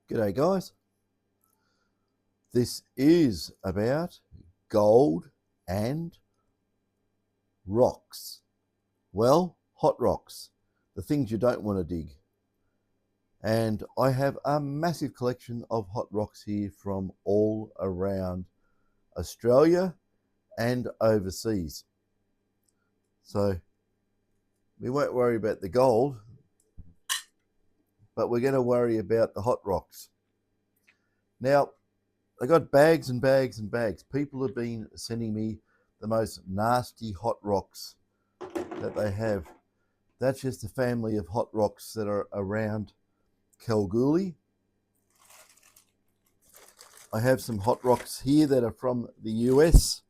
G'day guys, this is about gold and rocks. Well, hot rocks, the things you don't want to dig. And I have a massive collection of hot rocks here from all around Australia and overseas. So we won't worry about the gold, but we're going to worry about the hot rocks. Now, I got bags and bags and bags. People have been sending me the most nasty hot rocks that they have. That's just a family of hot rocks that are around Kalgoorlie. I have some hot rocks here that are from the US.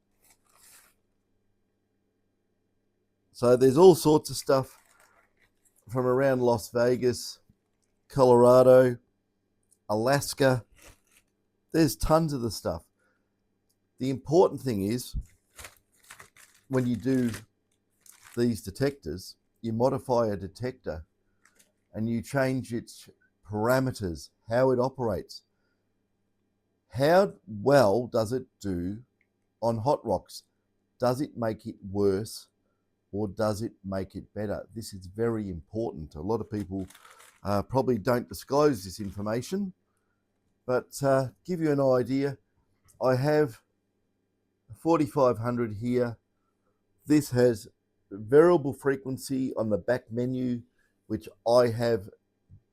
So there's all sorts of stuff from around Las Vegas, Colorado, Alaska. There's tons of the stuff. The important thing is, when you do these detectors, you modify a detector and you change its parameters, how it operates. How well does it do on hot rocks? Does it make it worse or does it make it better? This is very important. A lot of people probably don't disclose this information, but give you an idea, I have 4500 here. This has variable frequency on the back menu, which I have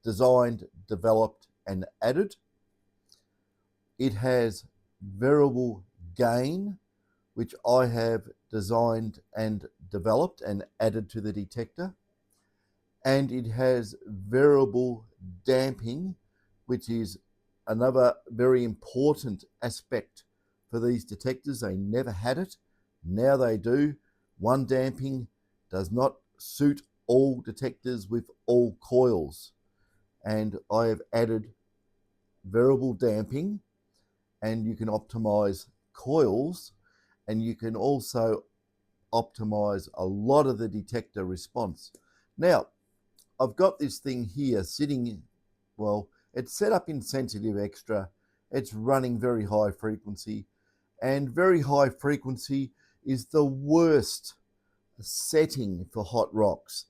designed, developed, and added. It has variable gain, which I have designed and developed and added to the detector. And it has variable damping, which is another very important aspect for these detectors. They never had it, now they do. One damping does not suit all detectors with all coils, and I have added variable damping, and you can optimize coils, and you can also optimize a lot of the detector response. Now, I've got this thing here sitting, well, it's set up in sensitive extra. It's running very high frequency, and very high frequency is the worst setting for hot rocks.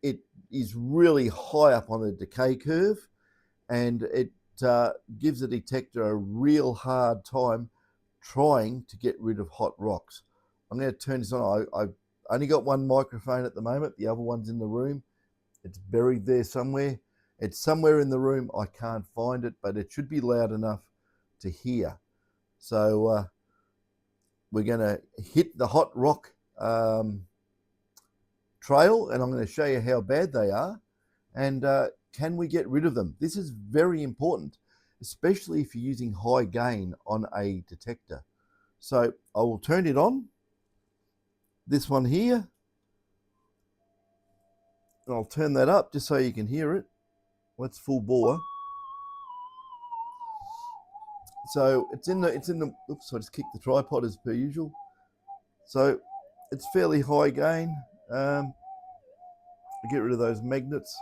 It is really high up on the decay curve, and it gives the detector a real hard time trying to get rid of hot rocks. I'm going to turn this on. I've only got one microphone at the moment. The other one's in the room. It's buried there somewhere. It's somewhere in the room. I can't find it, but it should be loud enough to hear. So we're going to hit the hot rock trail, and I'm going to show you how bad they are, and can we get rid of them? This is very important, especially if you're using high gain on a detector. So I will turn it on, this one here, and I'll turn that up just so you can hear it. Let's full bore. So it's in the, oops, I just kicked the tripod as per usual. So it's fairly high gain. Get rid of those magnets.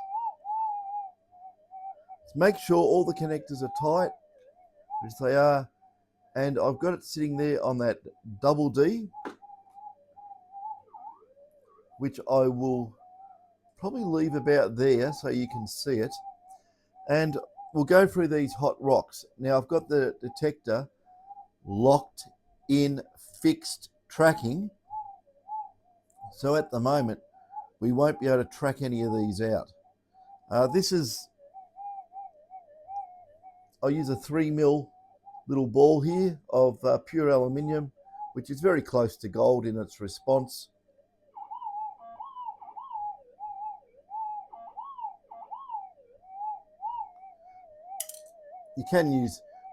Make sure all the connectors are tight, which they are, and I've got it sitting there on that double D, which I will probably leave about there so you can see it, and we'll go through these hot rocks. Now I've got the detector locked in fixed tracking, so at the moment we won't be able to track any of these out. This is, I'll use a 3mm little ball here of pure aluminium, which is very close to gold in its response.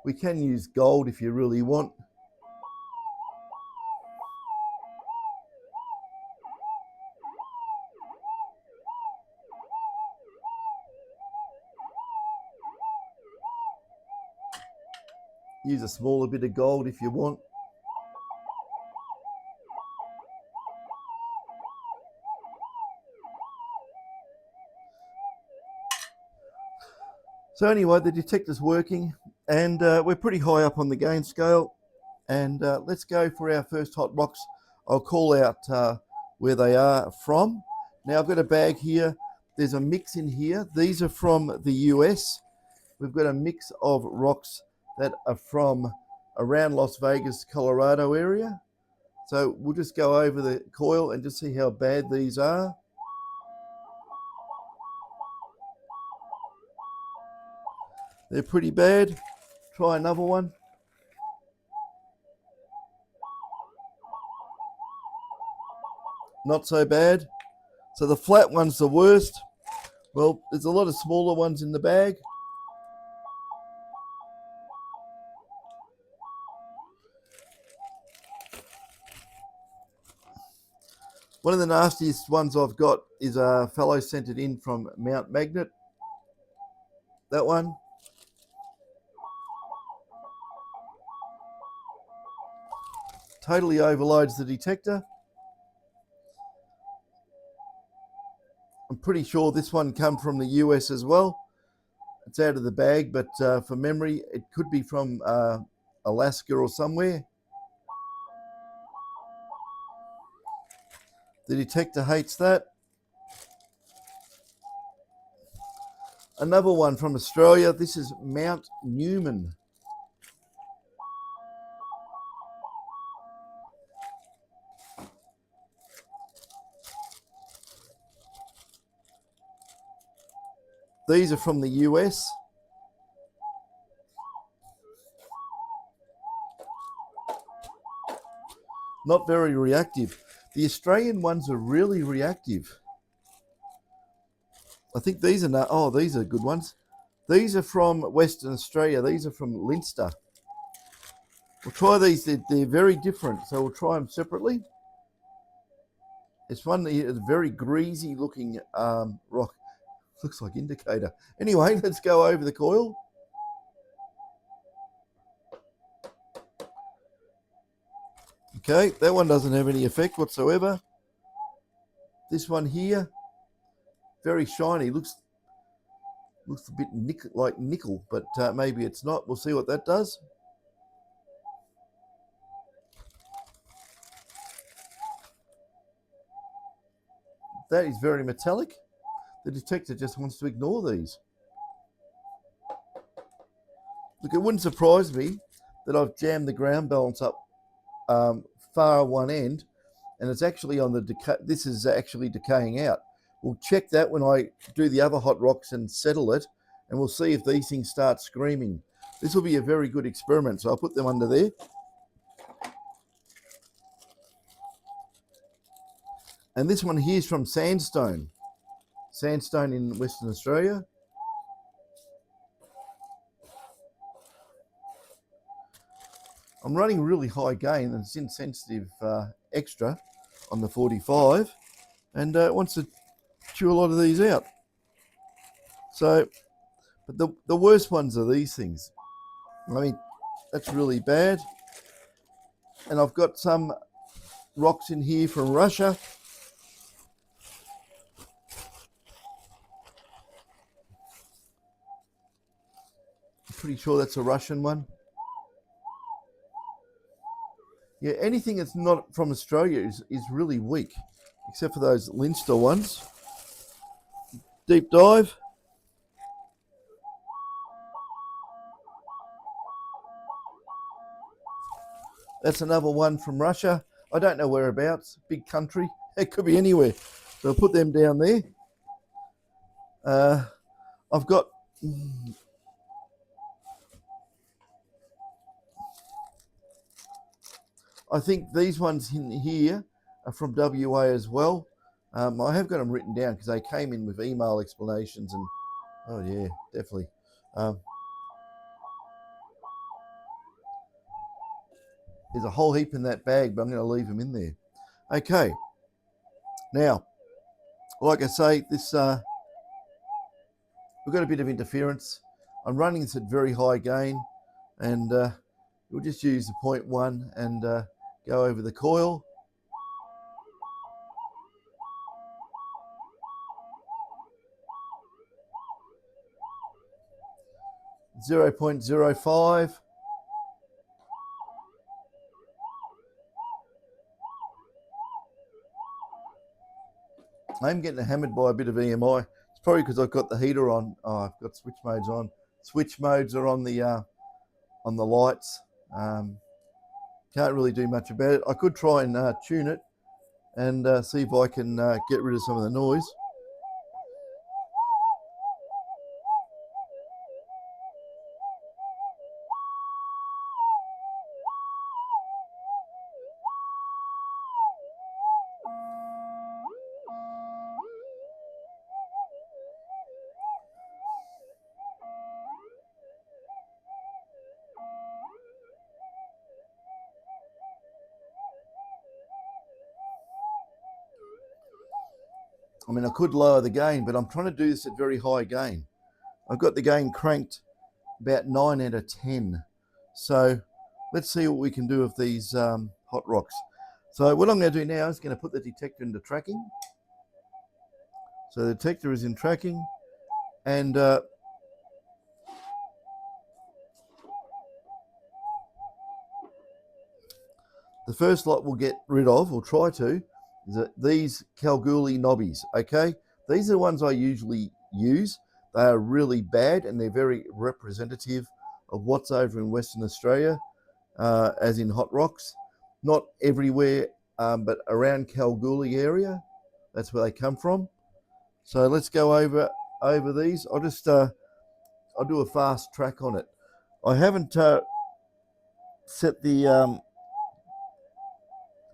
We can use gold if you really want. Use a smaller bit of gold if you want. So anyway, the detector's working, and we're pretty high up on the gain scale. And let's go for our first hot rocks. I'll call out where they are from. Now I've got a bag here. There's a mix in here. These are from the US. We've got a mix of rocks that are from around Las Vegas, Colorado area. So we'll just go over the coil and just see how bad these are. They're pretty bad. Try another one. Not so bad. So the flat one's the worst. Well, there's a lot of smaller ones in the bag. One of the nastiest ones I've got is a fellow sent it in from Mount Magnet. That one. Totally overloads the detector. I'm pretty sure this one come from the US as well. It's out of the bag, but for memory, it could be from Alaska or somewhere. The detector hates that. Another one from Australia. This is Mount Newman. These are from the US. Not very reactive. The Australian ones are really reactive. I think these are not, oh, these are good ones. These are from Western Australia. These are from Leinster. We'll try these. They're very different, so we'll try them separately. It's one that is very greasy looking rock. Looks like indicator. Anyway, let's go over the coil. Okay, that one doesn't have any effect whatsoever. This one here, very shiny. Looks a bit like nickel, but maybe it's not. We'll see what that does. That is very metallic. The detector just wants to ignore these. Look, it wouldn't surprise me that I've jammed the ground balance up far one end, and it's actually on the this is actually decaying out. We'll check that when I do the other hot rocks and settle it, and we'll see if these things start screaming. This will be a very good experiment, so I'll put them under there. And this one here is from Sandstone. Sandstone in Western Australia. I'm running really high gain, and it's insensitive extra on the 45, and it wants to chew a lot of these out. So, but the worst ones are these things. I mean, that's really bad. And I've got some rocks in here from Russia. I'm pretty sure that's a Russian one. Yeah, anything that's not from Australia is really weak, except for those Leinster ones. Deep dive. That's another one from Russia. I don't know whereabouts. Big country. It could be anywhere. So I'll put them down there. I've got... I think these ones in here are from WA as well. I have got them written down because they came in with email explanations and... Oh yeah, definitely. There's a whole heap in that bag, but I'm going to leave them in there. Okay. Now, like I say, this we've got a bit of interference. I'm running this at very high gain, and we'll just use the 0.1 and go over the coil. 0.05. I'm getting hammered by a bit of EMI. It's probably because I've got the heater on. Oh, I've got switch modes on. Switch modes are on the lights. Can't really do much about it. I could try and tune it and see if I can get rid of some of the noise. I mean, I could lower the gain, but I'm trying to do this at very high gain. I've got the gain cranked about 9 out of 10. So let's see what we can do with these hot rocks. So what I'm going to do now is going to put the detector into tracking. So the detector is in tracking, and the first lot we'll get rid of, or try to, is these Kalgoorlie knobbies, okay? These are the ones I usually use. They are really bad, and they're very representative of what's over in Western Australia, as in hot rocks. Not everywhere, but around Kalgoorlie area, that's where they come from. So let's go over these. I'll just I'll do a fast track on it. I haven't set the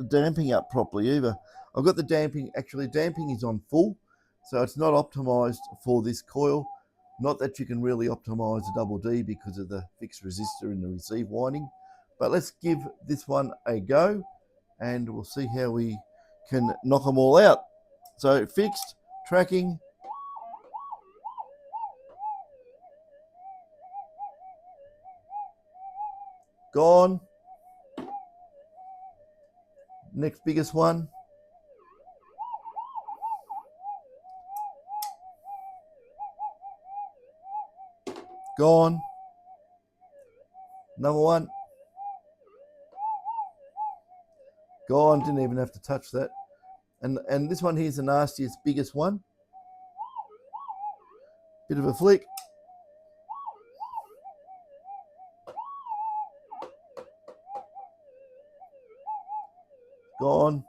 damping up properly either. I've got the damping, actually damping is on full, so it's not optimized for this coil. Not that you can really optimize a double D because of the fixed resistor in the receive winding, but let's give this one a go and we'll see how we can knock them all out. So fixed, tracking, gone. Next biggest one. Gone. Number one. Gone. Didn't even have to touch that. And this one here's the nastiest, biggest one. Bit of a flick. Gone.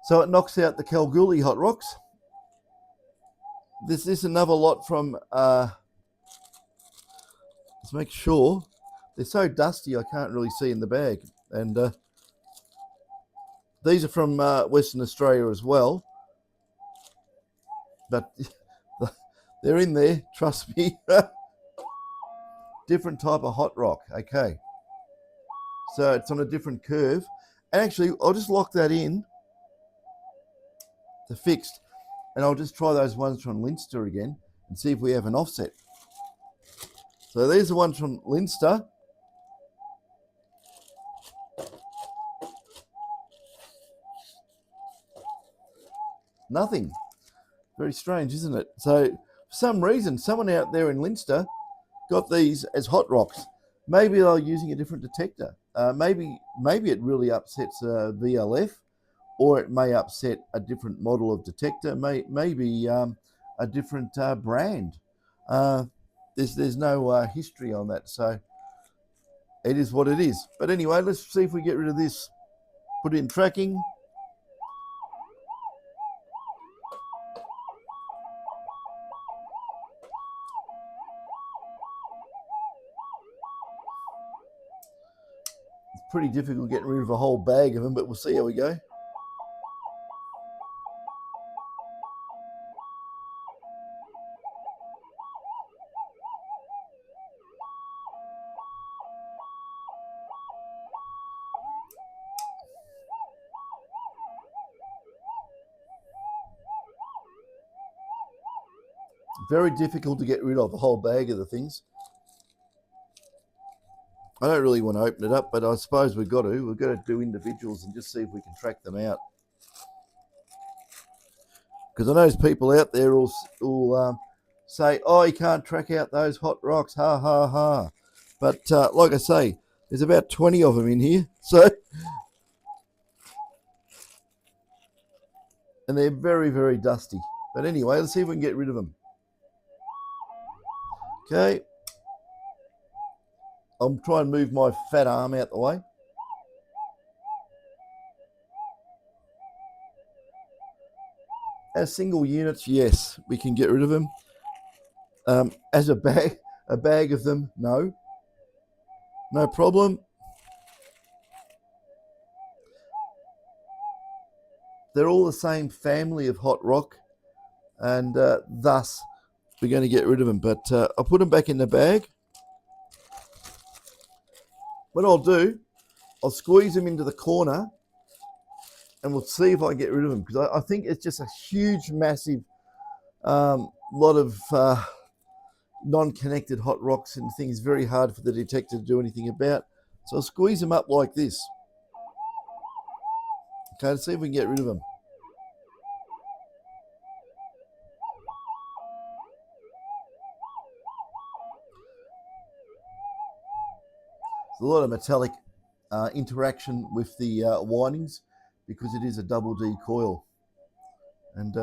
So it knocks out the Kalgoorlie hot rocks. This is another lot from, let's make sure, they're so dusty I can't really see in the bag. And these are from Western Australia as well. But they're in there, trust me. Different type of hot rock, okay. So it's on a different curve. And actually, I'll just lock that in to fixed. And I'll just try those ones from Leinster again and see if we have an offset. So these are ones from Leinster. Nothing. Very strange, isn't it? So for some reason, someone out there in Leinster got these as hot rocks. Maybe they're using a different detector. Maybe it really upsets VLF, or it may upset a different model of detector, maybe a different brand. There's no history on that, so it is what it is. But anyway, let's see if we get rid of this. Put it in tracking. It's pretty difficult getting rid of a whole bag of them, but we'll see how we go. Very difficult to get rid of a whole bag of the things. I don't really want to open it up, but I suppose we've got to. We've got to do individuals and just see if we can track them out. Because I know there's people out there who'll say, oh, you can't track out those hot rocks, ha, ha, ha. But like I say, there's about 20 of them in here. So, and they're very, very dusty. But anyway, let's see if we can get rid of them. Okay. I'm trying to move my fat arm out the way. As single units, yes, we can get rid of them. As a bag of them, no problem. They're all the same family of hot rock, and thus we're going to get rid of them. But I'll put them back in the bag. What I'll do, I'll squeeze them into the corner, and we'll see if I can get rid of them, because I think it's just a huge, massive lot of non-connected hot rocks and things, very hard for the detector to do anything about. So I'll squeeze them up like this. Okay, let's see if we can get rid of them. There's a lot of metallic interaction with the windings, because it is a double D coil. And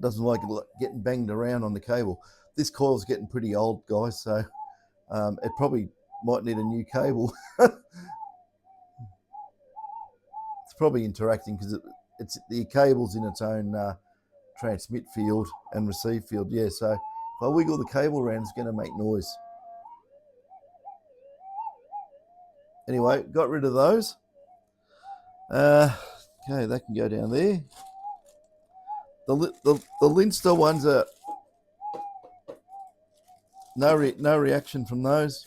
doesn't like it getting banged around on the cable. This coil's getting pretty old, guys, so it probably might need a new cable. It's probably interacting because it's the cable's in its own transmit field and receive field. Yeah, so if I wiggle the cable around, it's going to make noise. Anyway, got rid of those. Okay, that can go down there. The Linster ones are no reaction from those.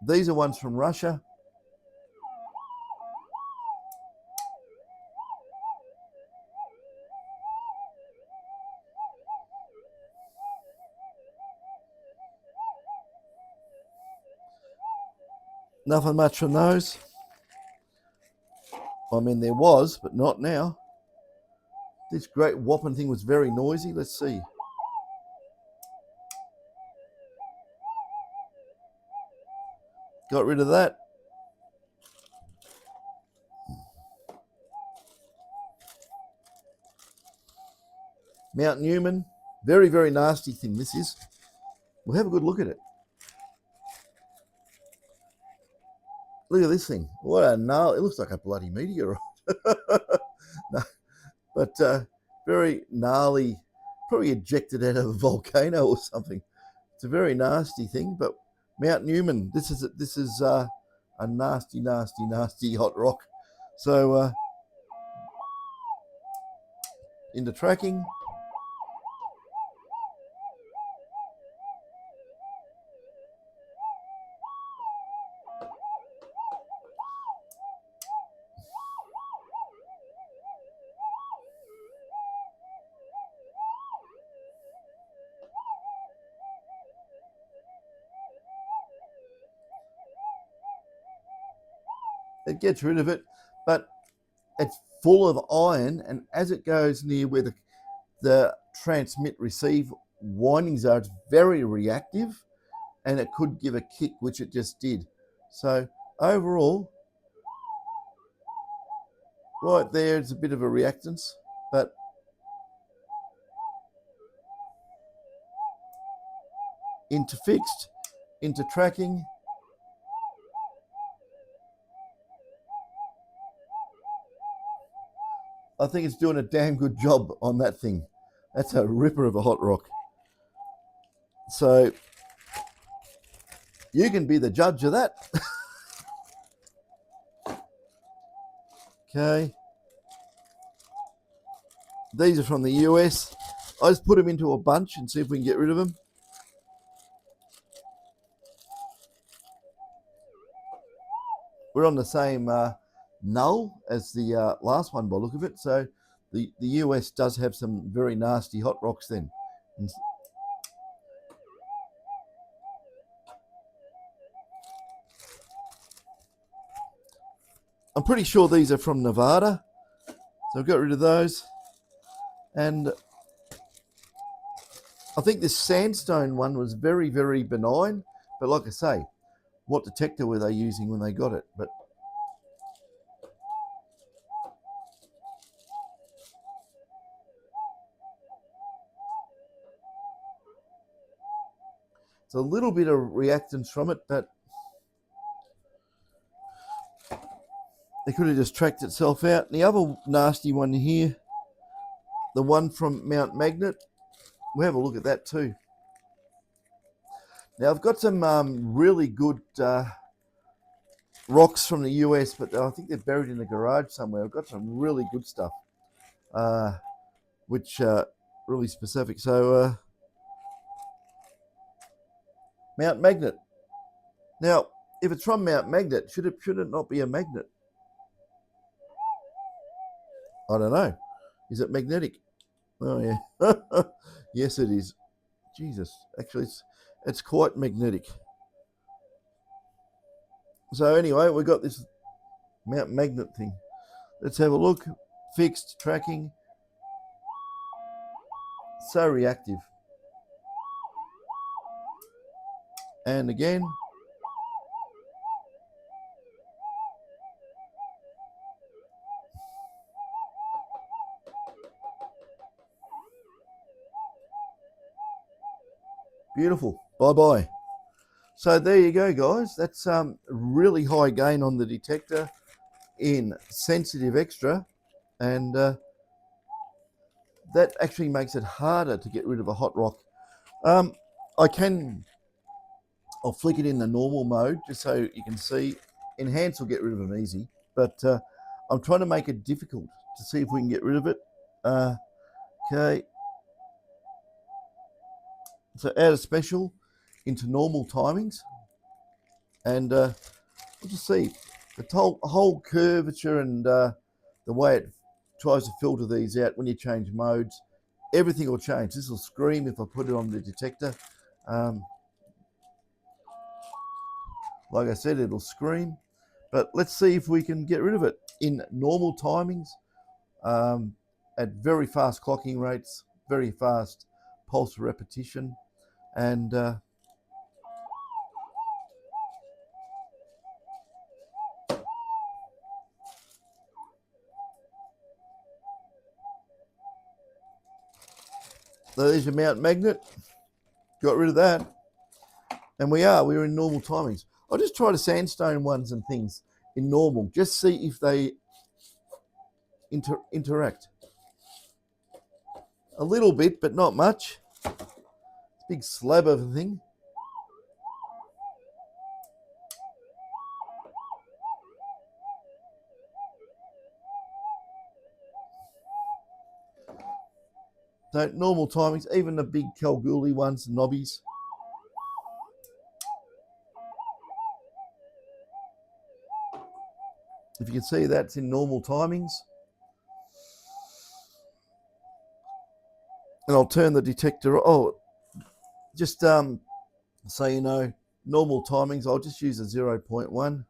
These are ones from Russia. Nothing much from those. I mean, there was, but not now. This great whopping thing was very noisy. Let's see. Got rid of that. Mount Newman. Very, very nasty thing this is. We'll have a good look at it. Look at this thing. What a gnarly. It looks like a bloody meteorite. No, but very gnarly. Probably ejected out of a volcano or something. It's a very nasty thing. But Mount Newman, this is a nasty, nasty, nasty hot rock. So into tracking. It gets rid of it, but it's full of iron, and as it goes near where the transmit receive windings are, it's very reactive, and it could give a kick, which it just did. So overall, right there, it's a bit of a reactance, but into fixed, into tracking. I think it's doing a damn good job on that thing. That's a ripper of a hot rock. So you can be the judge of that. Okay. These are from the US. I just put them into a bunch and see if we can get rid of them. We're on the same null as the last one by the look of it. So the US does have some very nasty hot rocks then. And I'm pretty sure these are from Nevada, so I've got rid of those. And I think this sandstone one was very, very benign, but like I say, what detector were they using when they got it? But it's a little bit of reactance from it, but it could have just tracked itself out. And the other nasty one here, the one from Mount Magnet, we'll have a look at that too. Now I've got some really good rocks from the US, but I think they're buried in the garage somewhere. I've got some really good stuff, which really specific. So Mount Magnet. Now, if it's from Mount Magnet, should it not be a magnet? I don't know. Is it magnetic? Oh yeah. Yes, it is. Jesus, actually, it's quite magnetic. So anyway, we got this Mount Magnet thing. Let's have a look. Fixed tracking. So reactive. And again. Beautiful. Bye-bye. So there you go, guys. That's really high gain on the detector in sensitive extra, and that actually makes it harder to get rid of a hot rock. I'll flick it in the normal mode just so you can see. Enhance will get rid of them easy, but I'm trying to make it difficult to see if we can get rid of it. Okay. So add a special into normal timings, and we'll just see the whole curvature and the way it tries to filter these out when you change modes. Everything will change. This will scream if I put it on the detector. Like I said, it'll scream. But let's see if we can get rid of it in normal timings, at very fast clocking rates, very fast pulse repetition, and so there's your Mount Magnet. Got rid of that. And we're in normal timings. I'll just try the sandstone ones and things in normal. Just see if they interact. A little bit, but not much. Big slab of a thing. So normal timings, even the big Kalgoorlie ones, knobbies. If you can see, that's in normal timings. And I'll turn the detector, just so you know, normal timings, I'll just use a 0.1.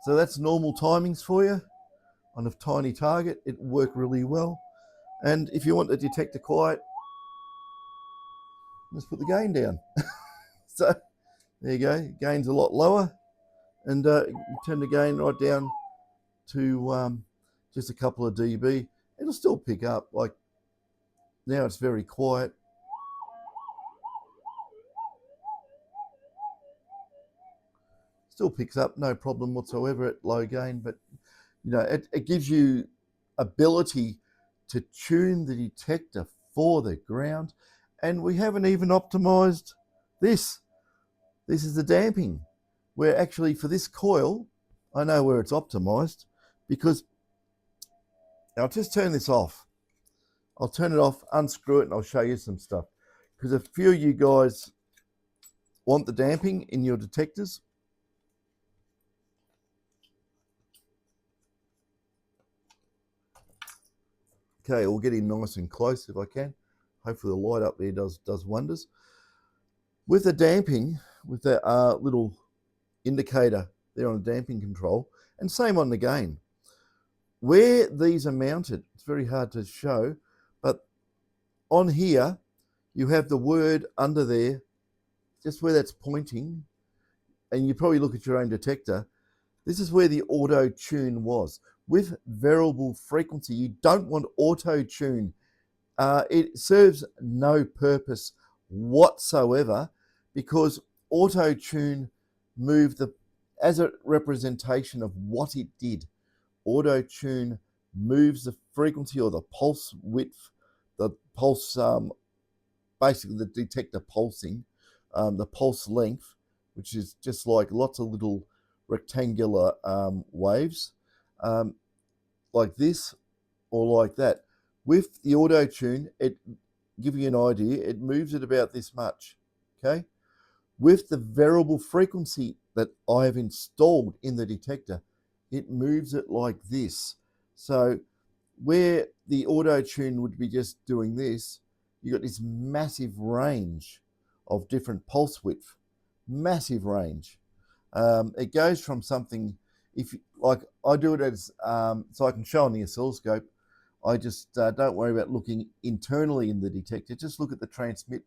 So that's normal timings for you on a tiny target. It will work really well. And if you want the detector quiet, let's put the gain down. So there you go, gain's a lot lower, and you turn the gain right down to just a couple of dB. It'll still pick up. Like now it's very quiet. Still picks up, no problem whatsoever at low gain, but you know, it gives you ability to tune the detector for the ground. And we haven't even optimized this. This is the damping, where actually for this coil, I know where it's optimized, because I'll just turn this off. I'll turn it off, unscrew it, and I'll show you some stuff. Because a few of you guys want the damping in your detectors. Okay, we'll get in nice and close if I can. Hopefully the light up there does wonders. With the damping, with the little indicator there on the damping control, and same on the gain. Where these are mounted, it's very hard to show, but on here, you have the word under there, just where that's pointing, and you probably look at your own detector. This is where the auto tune was. With variable frequency, you don't want auto tune. It serves no purpose whatsoever, because auto tune moved as a representation of what it did. Auto tune moves the frequency or the pulse width, the pulse, basically the detector pulsing, the pulse length, which is just like lots of little rectangular waves, like this or like that. With the auto tune, it give you an idea, it moves at about this much. Okay. With the variable frequency that I have installed in the detector, it moves it like this. So where the auto tune would be just doing this, you got this massive range of different pulse width, massive range. It goes from something, if like I do it as, so I can show on the oscilloscope. I just don't worry about looking internally in the detector, just look at the transmit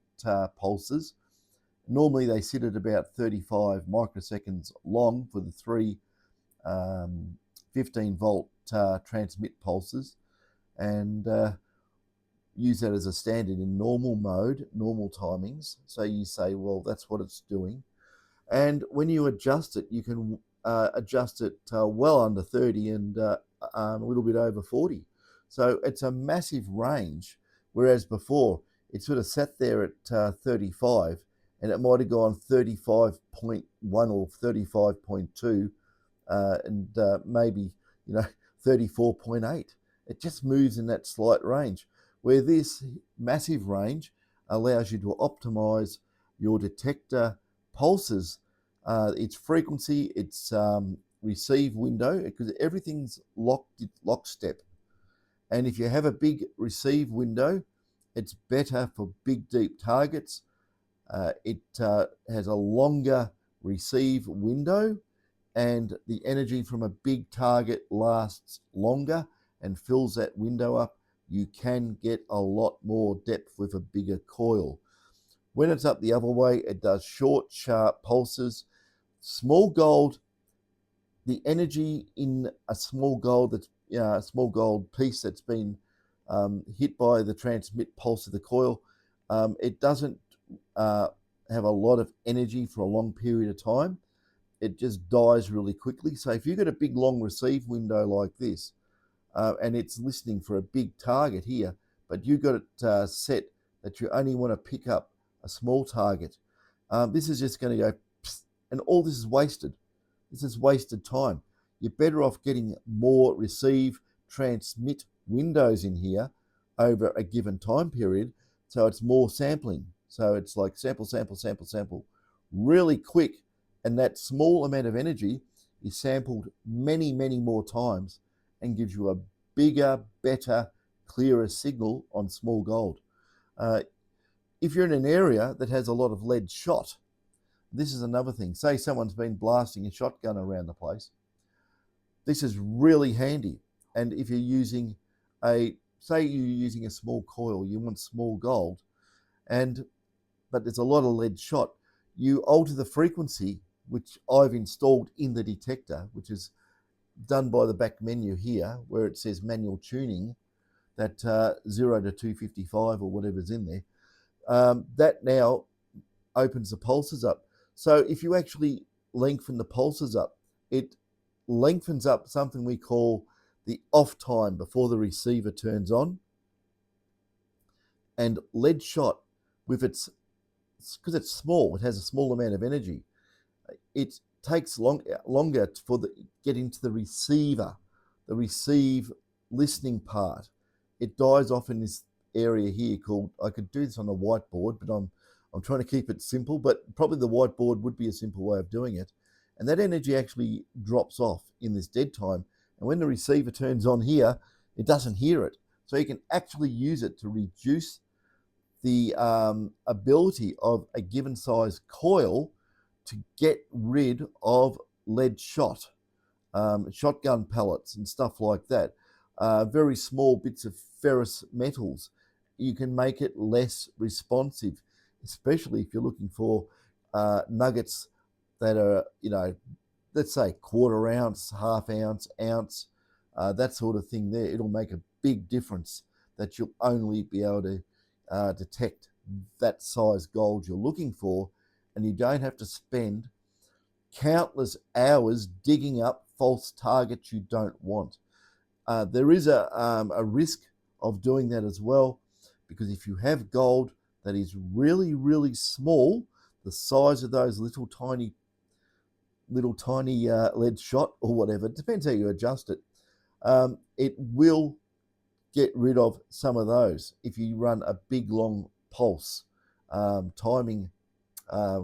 pulses. Normally they sit at about 35 microseconds long for the three 15 volt transmit pulses, and use that as a standard in normal mode, normal timings. So you say, well, that's what it's doing. And when you adjust it, you can adjust it well under 30 and a little bit over 40. So it's a massive range, whereas before it sort of sat there at 35, and it might have gone 35.1 or 35.2, and maybe 34.8. It just moves in that slight range, where this massive range allows you to optimize your detector pulses, its frequency, its receive window, because everything's lockstep. And if you have a big receive window, it's better for big deep targets. It has a longer receive window, and the energy from a big target lasts longer and fills that window up. You can get a lot more depth with a bigger coil. When it's up the other way, it does short, sharp pulses. Small gold, the energy in a small gold a small gold piece that's been hit by the transmit pulse of the coil, it doesn't have a lot of energy for a long period of time. It just dies really quickly. So if you've got a big long receive window like this, and it's listening for a big target here, but you've got it set that you only want to pick up a small target, this is just going to go psst, and all this is wasted. This is wasted time. You're better off getting more receive transmit windows in here over a given time period, so it's more sampling. So it's like sample, sample, sample, sample, really quick, and that small amount of energy is sampled many, many more times and gives you a bigger, better, clearer signal on small gold. If you're in an area that has a lot of lead shot, this is another thing. Say someone's been blasting a shotgun around the place. This is really handy. And if you're using say you're using a small coil, you want small gold, but there's a lot of lead shot, you alter the frequency, which I've installed in the detector, which is done by the back menu here, where it says manual tuning, that 0 to 255 or whatever's in there. That now opens the pulses up. So if you actually lengthen the pulses up, it lengthens up something we call the off time before the receiver turns on. And lead shot, with its, because it's small, it has a small amount of energy, it takes longer for get into the receiver, the receive listening part. It dies off in this area here called, I could do this on a whiteboard, but I'm trying to keep it simple, but probably the whiteboard would be a simple way of doing it. And that energy actually drops off in this dead time. And when the receiver turns on here, it doesn't hear it. So you can actually use it to reduce the ability of a given size coil to get rid of lead shot, shotgun pellets and stuff like that, very small bits of ferrous metals. You can make it less responsive, especially if you're looking for nuggets that are, let's say quarter ounce, half ounce, ounce, that sort of thing there. It'll make a big difference that you'll only be able to detect that size gold you're looking for, and you don't have to spend countless hours digging up false targets you don't want. There is a risk of doing that as well, because if you have gold that is really, really small, the size of those little tiny lead shot or whatever, it depends how you adjust it, it will get rid of some of those if you run a big long pulse timing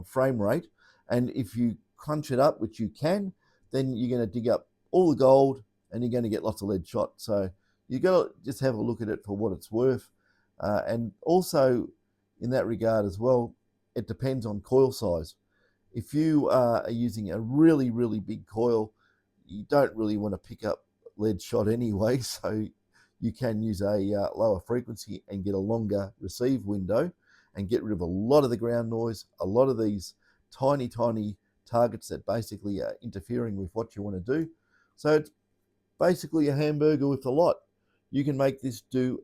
frame rate. And if you crunch it up, which you can, then you're going to dig up all the gold and you're going to get lots of lead shot. So you got to just have a look at it for what it's worth. And also in that regard as well, it depends on coil size. If you are using a really, really big coil, you don't really want to pick up lead shot anyway, so you can use a lower frequency and get a longer receive window and get rid of a lot of the ground noise, a lot of these tiny, tiny targets that basically are interfering with what you want to do. So it's basically a hamburger with a lot. You can make this do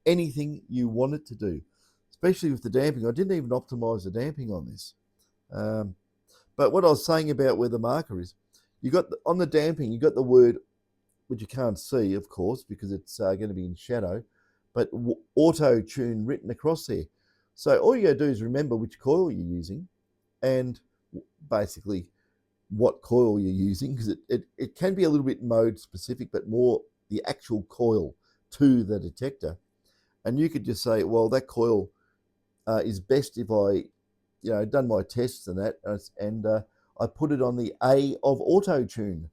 anything you want it to do, especially with the damping. I didn't even optimize the damping on this. But what I was saying about where the marker is, you got on the damping, you got the word, which you can't see, of course, because it's going to be in shadow, but auto tune written across there. So all you got to do is remember which coil you're using and basically what coil you're using, because it can be a little bit mode specific, but more the actual coil to the detector. And you could just say, well, that coil is best if I, done my tests and that, and I put it on the A of auto tune.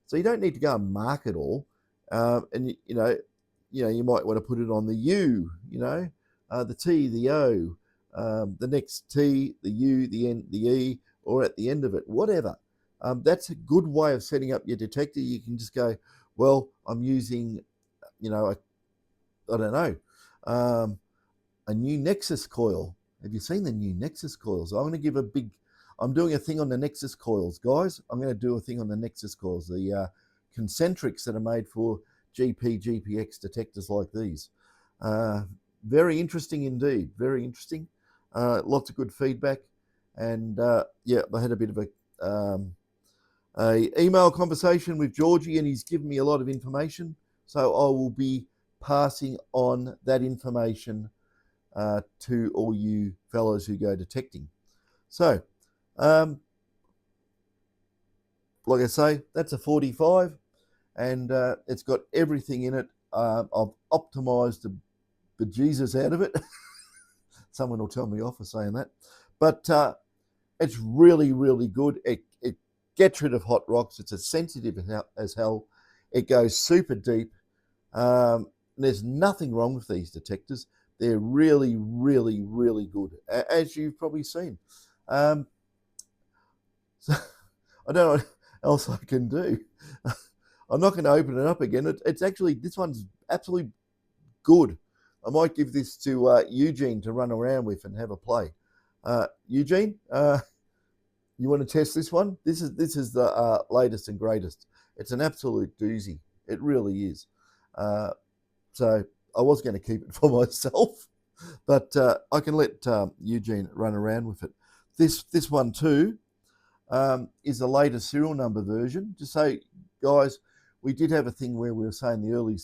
So you don't need to go and mark it all, and you might want to put it on the U, the T, the O, the next T, the U, the N, the E, or at the end of it, whatever. That's a good way of setting up your detector. You can just go, well, I'm using, I don't know, a new Nexus coil. Have you seen the new Nexus coils? I'm doing a thing on the Nexus coils, guys. I'm going to do a thing on the Nexus coils, the concentrics that are made for GPX detectors like these. Very interesting indeed, very interesting. Lots of good feedback. And yeah, I had a bit of a email conversation with Georgie, and he's given me a lot of information. So I will be passing on that information to all you fellows who go detecting. So, like I say, that's a 45, and it's got everything in it. I've optimized the bejesus out of it. Someone will tell me off for saying that, but it's really, really good. It gets rid of hot rocks. It's as sensitive as hell. It goes super deep. There's nothing wrong with these detectors. They're really, really, really good, as you've probably seen. So I don't know what else I can do. I'm not going to open it up again. It's actually, this one's absolutely good. I might give this to Eugene to run around with and have a play. Eugene, you want to test this one? This is the latest and greatest. It's an absolute doozy. It really is. So I was going to keep it for myself, but I can let Eugene run around with it. This one too is the latest serial number version. Just so, guys, we did have a thing where we were saying the early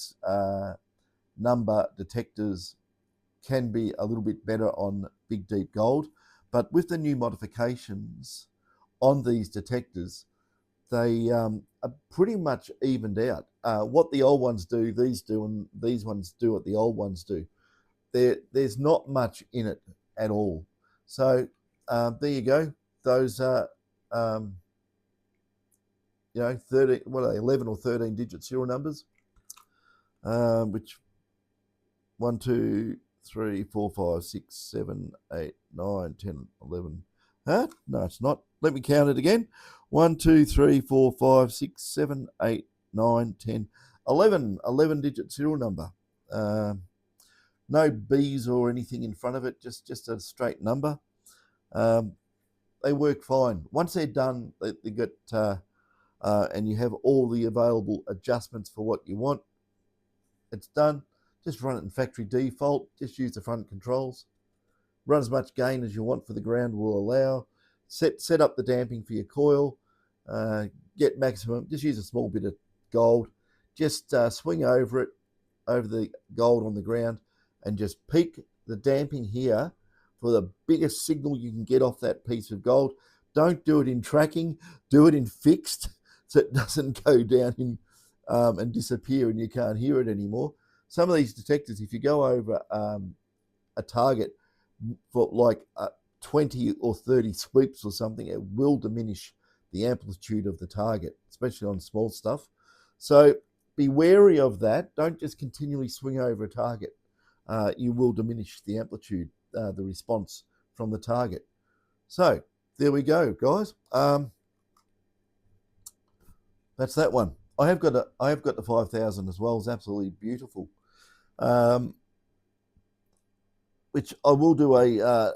number detectors can be a little bit better on big deep gold, but with the new modifications on these detectors, they are pretty much evened out. What the old ones do, these do, and these ones do what the old ones do. There's not much in it at all. So there you go. Those 13, what are they, 11 or 13 digit serial numbers, which 1, 2, 3, 4, 5, 6, 7, 8, 9, 10, 11. Huh? No, it's not. Let me count it again. 1, 2, 3, 4, 5, 6, 7, 8, 9, 10, 11. 11-digit serial number. No B's or anything in front of it, just a straight number. They work fine. Once they're done, they get and you have all the available adjustments for what you want. It's done. Just run it in factory default. Just use the front controls. Run as much gain as you want for the ground will allow. Set up the damping for your coil. Get maximum. Just use a small bit of gold. Just swing over it, over the gold on the ground, and just peak the damping here for the biggest signal you can get off that piece of gold. Don't do it in tracking. Do it in fixed, so it doesn't go down in and disappear and you can't hear it anymore. Some of these detectors, if you go over a target for like 20 or 30 sweeps or something, it will diminish the amplitude of the target, especially on small stuff. So be wary of that. Don't just continually swing over a target. You will diminish the amplitude, the response from the target. So there we go, guys. That's that one. I have got the 5000 as well. It's absolutely beautiful. Which I will do a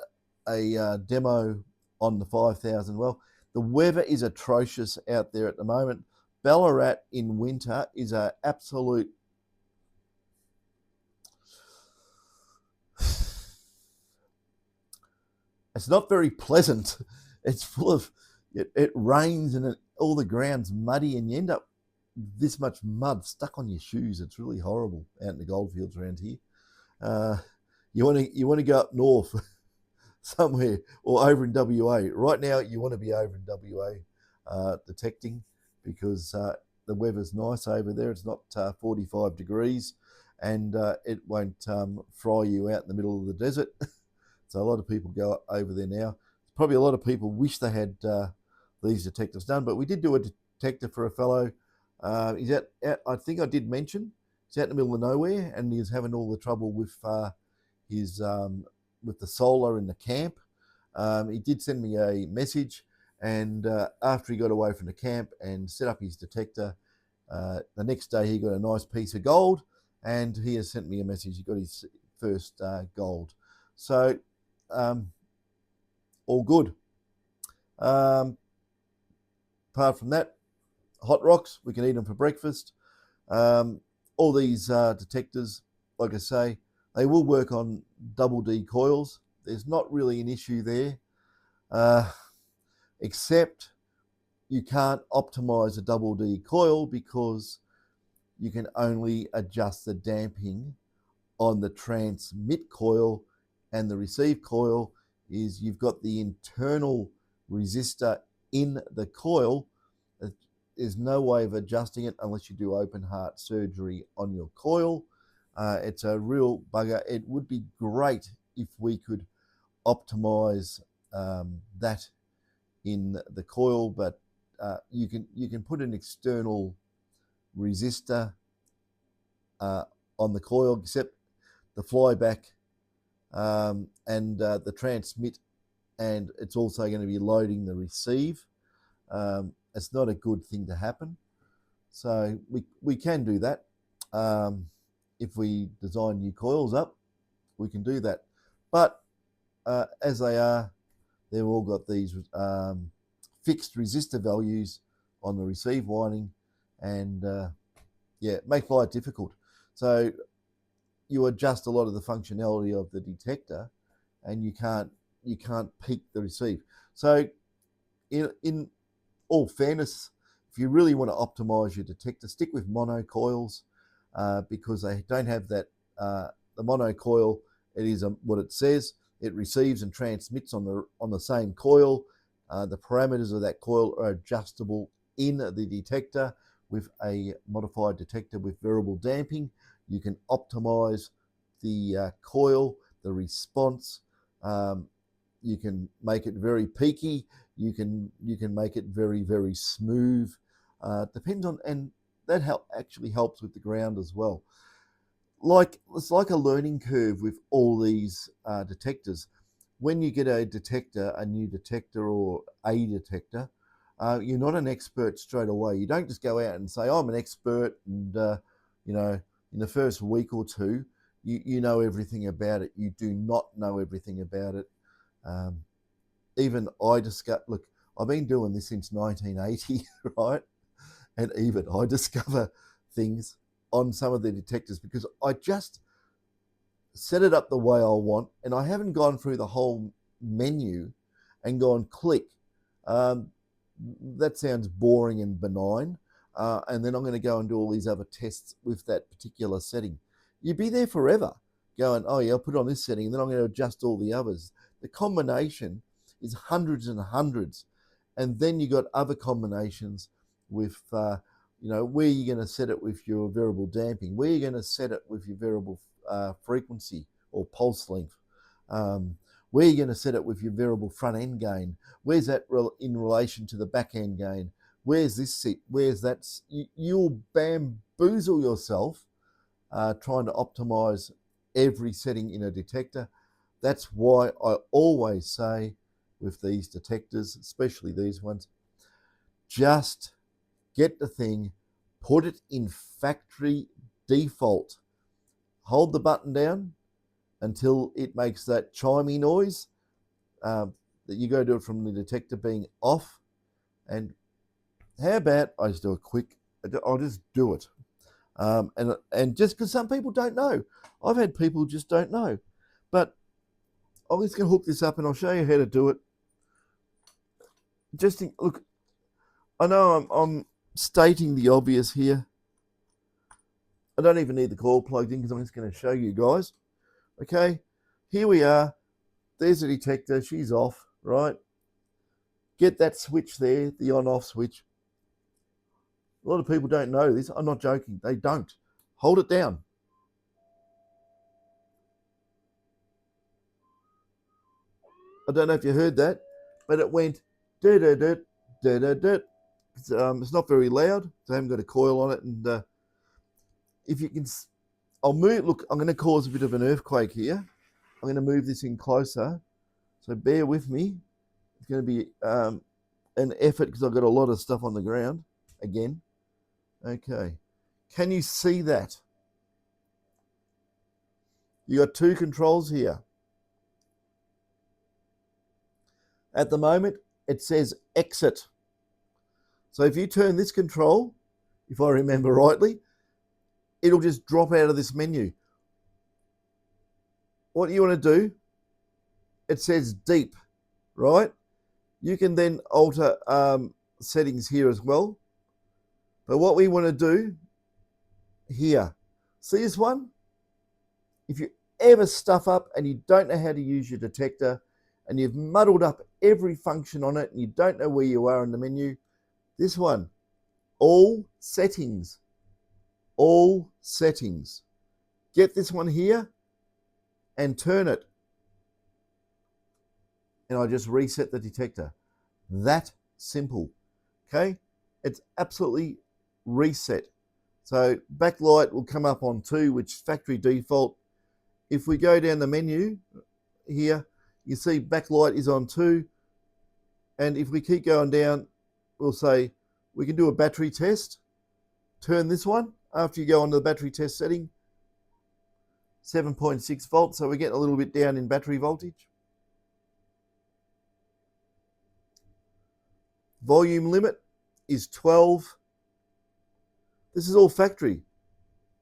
demo on the 5000. Well, the weather is atrocious out there at the moment. Ballarat in winter is an absolute it's not very pleasant. It's full of it rains and all the ground's muddy and you end up this much mud stuck on your shoes. It's really horrible out in the goldfields around here. You want to go up north somewhere or over in WA. Right now, you want to be over in WA detecting because the weather's nice over there. It's not 45 degrees and it won't fry you out in the middle of the desert. So a lot of people go over there now. Probably a lot of people wish they had these detectors done, but we did do a detector for a fellow. He's I think I did mention, he's out in the middle of nowhere and he's having all the trouble with his with the solar in the camp. He did send me a message, and after he got away from the camp and set up his detector, the next day he got a nice piece of gold, and he has sent me a message. He got his first gold. So all good. Apart from that, hot rocks, we can eat them for breakfast. All these detectors, like I say, they will work on double D coils. There's not really an issue there, except you can't optimize a double D coil because you can only adjust the damping on the transmit coil, and the receive coil is you've got the internal resistor in the coil. There's no way of adjusting it unless you do open heart surgery on your coil. It's a real bugger. It would be great if we could optimize that in the coil, but you can put an external resistor on the coil, except the flyback and the transmit, and it's also going to be loading the receive. It's not a good thing to happen. So we can do that. If we design new coils up, we can do that. But as they are, they've all got these fixed resistor values on the receive winding, and yeah, it makes life difficult. So you adjust a lot of the functionality of the detector, and you can't peak the receive. So in all fairness, if you really want to optimize your detector, stick with mono coils because they don't have that. The mono coil, it is what it says. It receives and transmits on the same coil. The parameters of that coil are adjustable in the detector. With a modified detector with variable damping, you can optimize the coil, the response. You can make it very peaky. You can make it very, very smooth. Depends on, and that actually helps with the ground as well. it's like a learning curve with all these detectors. When you get a detector, a new detector or a detector, you're not an expert straight away. You don't just go out and say, I'm an expert, and you know, in the first week or two, you know everything about it. You do not know everything about it. Even I discover, look, I've been doing this since 1980, right? And even I discover things on some of the detectors because I just set it up the way I want, and I haven't gone through the whole menu and gone click. Um, that sounds boring and benign. And then I'm going to go and do all these other tests with that particular setting. You'd be there forever going, oh yeah, I'll put it on this setting, and then I'm going to adjust all the others. The combination is hundreds and hundreds. And then you got other combinations with, where you're going to set it with your variable damping, where you're going to set it with your variable frequency or pulse length, where you're going to set it with your variable front end gain, where's that in relation to the back end gain, where's this sit, where's that. You'll bamboozle yourself trying to optimize every setting in a detector. That's why I always say with these detectors, especially these ones, just get the thing, put it in factory default, hold the button down until it makes that chimey noise, that you go do it from the detector being off. And how about I just do it quick, I'll just do it. And just because some people don't know, I've had people just don't know, but I'm just going to hook this up and I'll show you how to do it. Look, I know I'm stating the obvious here. I don't even need the coil plugged in because I'm just going to show you guys. Okay, here we are. There's the detector. She's off, right? Get that switch there, the on-off switch. A lot of people don't know this. I'm not joking. They don't. Hold it down. I don't know if you heard that, but it went da-da-da, da-da-da. It's not very loud, so I haven't got a coil on it. And if you can, I'll move. Look, I'm going to cause a bit of an earthquake here. I'm going to move this in closer, so bear with me. It's going to be an effort because I've got a lot of stuff on the ground again. Okay, can you see that? You got two controls here. At the moment, it says exit. So if you turn this control, if I remember rightly, it'll just drop out of this menu. What you want to do, it says deep, right? You can then alter settings here as well. But what we want to do here, see this one? If you ever stuff up and you don't know how to use your detector and you've muddled up every function on it and you don't know where you are in the menu, this one, all settings, all settings. Get this one here and turn it. And I just reset the detector. That simple, okay? It's absolutely reset. So backlight will come up on 2, which is factory default. If we go down the menu here, you see backlight is on 2. And if we keep going down, we'll say we can do a battery test. Turn this one after you go onto the battery test setting. 7.6 volts, so we're getting a little bit down in battery voltage. Volume limit is 12. This is all factory.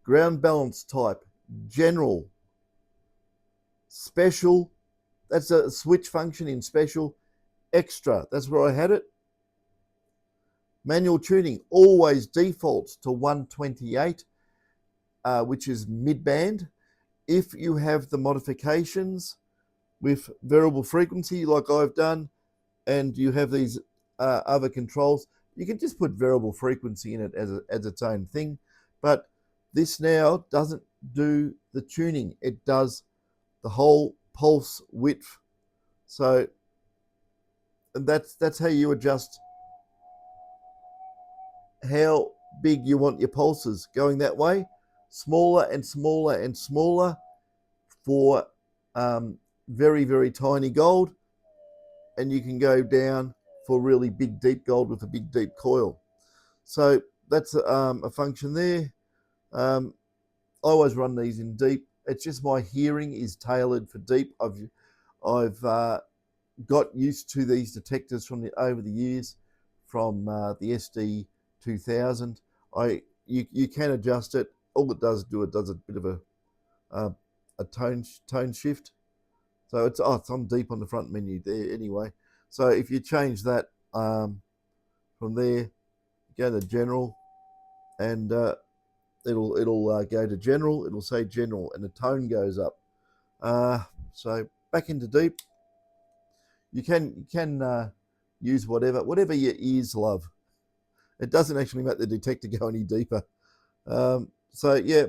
Ground balance type, general, special, that's a switch function in special, extra, that's where I had it. Manual tuning always defaults to 128, which is mid-band. If you have the modifications with variable frequency like I've done, and you have these other controls, you can just put variable frequency in it as its own thing. But this now doesn't do the tuning. It does the whole pulse width. So that's how you adjust how big you want your pulses going that way. smaller and smaller and smaller for very, very tiny gold, and you can go down for really big, deep gold with a big, deep coil. So that's a function there. I always run these in deep. It's just my hearing is tailored for deep. I've got used to these detectors over the years from the SD 2000. You can adjust it. All it does a bit of a tone shift. So it's on deep on the front menu there anyway. So if you change that from there, go to general, and it'll go to general. It'll say general, and the tone goes up. So back into deep. You can use whatever your ears love. It doesn't actually make the detector go any deeper. So yeah,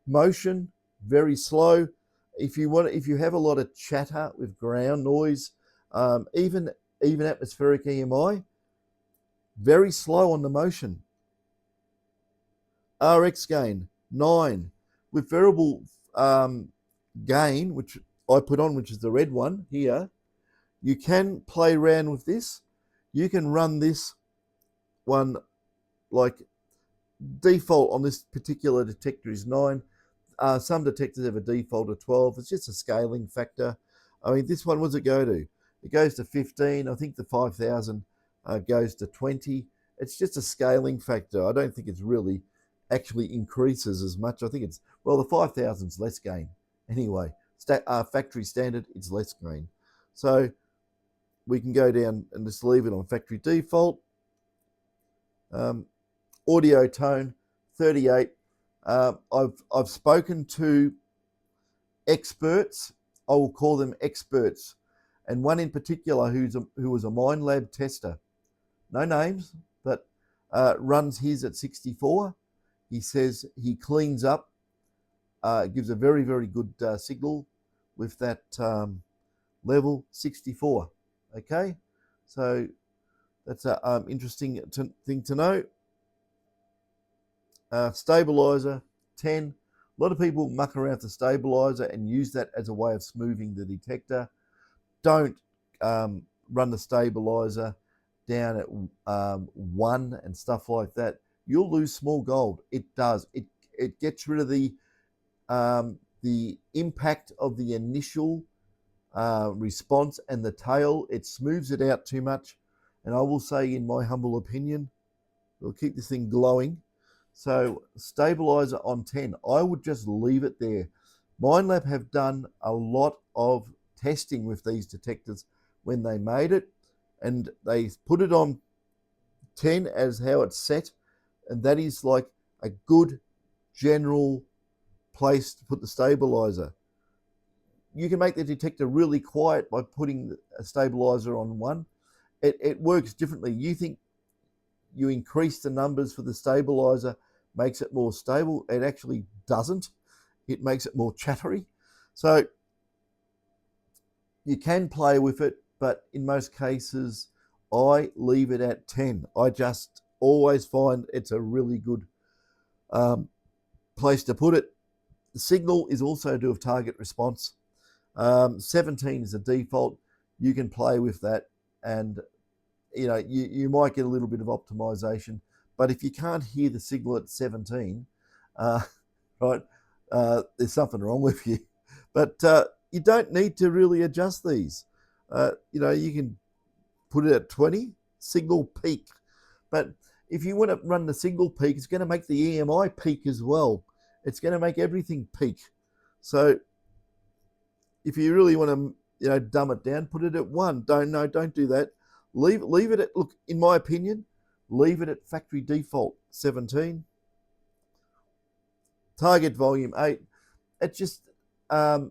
motion very slow. If you have a lot of chatter with ground noise, even atmospheric EMI, very slow on the motion. RX gain 9 with variable gain, which I put on, which is the red one here. You can play around with this. You can run this one like default on this particular detector is 9. Some detectors have a default of 12. It's just a scaling factor. I mean, this one, what does it go to? It goes to 15. I think the 5000 goes to 20. It's just a scaling factor. I don't think it's really actually increases as much. I think it's, well, the 5000 is less gain. Anyway, factory standard, it's less gain. So we can go down and just leave it on factory default. Audio tone 38. I've spoken to experts. I will call them experts, and one in particular who was a Minelab tester. No names, but runs his at 64. He says he cleans up, gives a very, very good signal with that level 64. Okay, so that's an interesting thing to know. Stabilizer 10. A lot of people muck around the stabilizer and use that as a way of smoothing the detector. Don't run the stabilizer down at 1 and stuff like that. You'll lose small gold. It does. It gets rid of the impact of the initial response and the tail. It smooths it out too much. And I will say, in my humble opinion, we'll keep this thing glowing. So stabilizer on 10, I would just leave it there. Minelab have done a lot of testing with these detectors when they made it, and they put it on 10 as how it's set, and that is like a good general place to put the stabilizer. You can make the detector really quiet by putting a stabilizer on 1. It works differently. You think you increase the numbers for the stabilizer, makes it more stable. It actually doesn't. It makes it more chattery. So you can play with it, but in most cases, I leave it at 10. I just always find it's a really good place to put it. The signal is also to do with target response. 17 is a default. You can play with that, and you might get a little bit of optimization, but if you can't hear the signal at 17, right, there's something wrong with you. But you don't need to really adjust these. You can put it at 20, signal peak. But if you want to run the signal peak, it's going to make the EMI peak as well. It's going to make everything peak. So if you really want to, dumb it down, put it at 1. Don't do that. Leave it at, look, in my opinion, leave it at factory default 17. Target volume 8. It's just a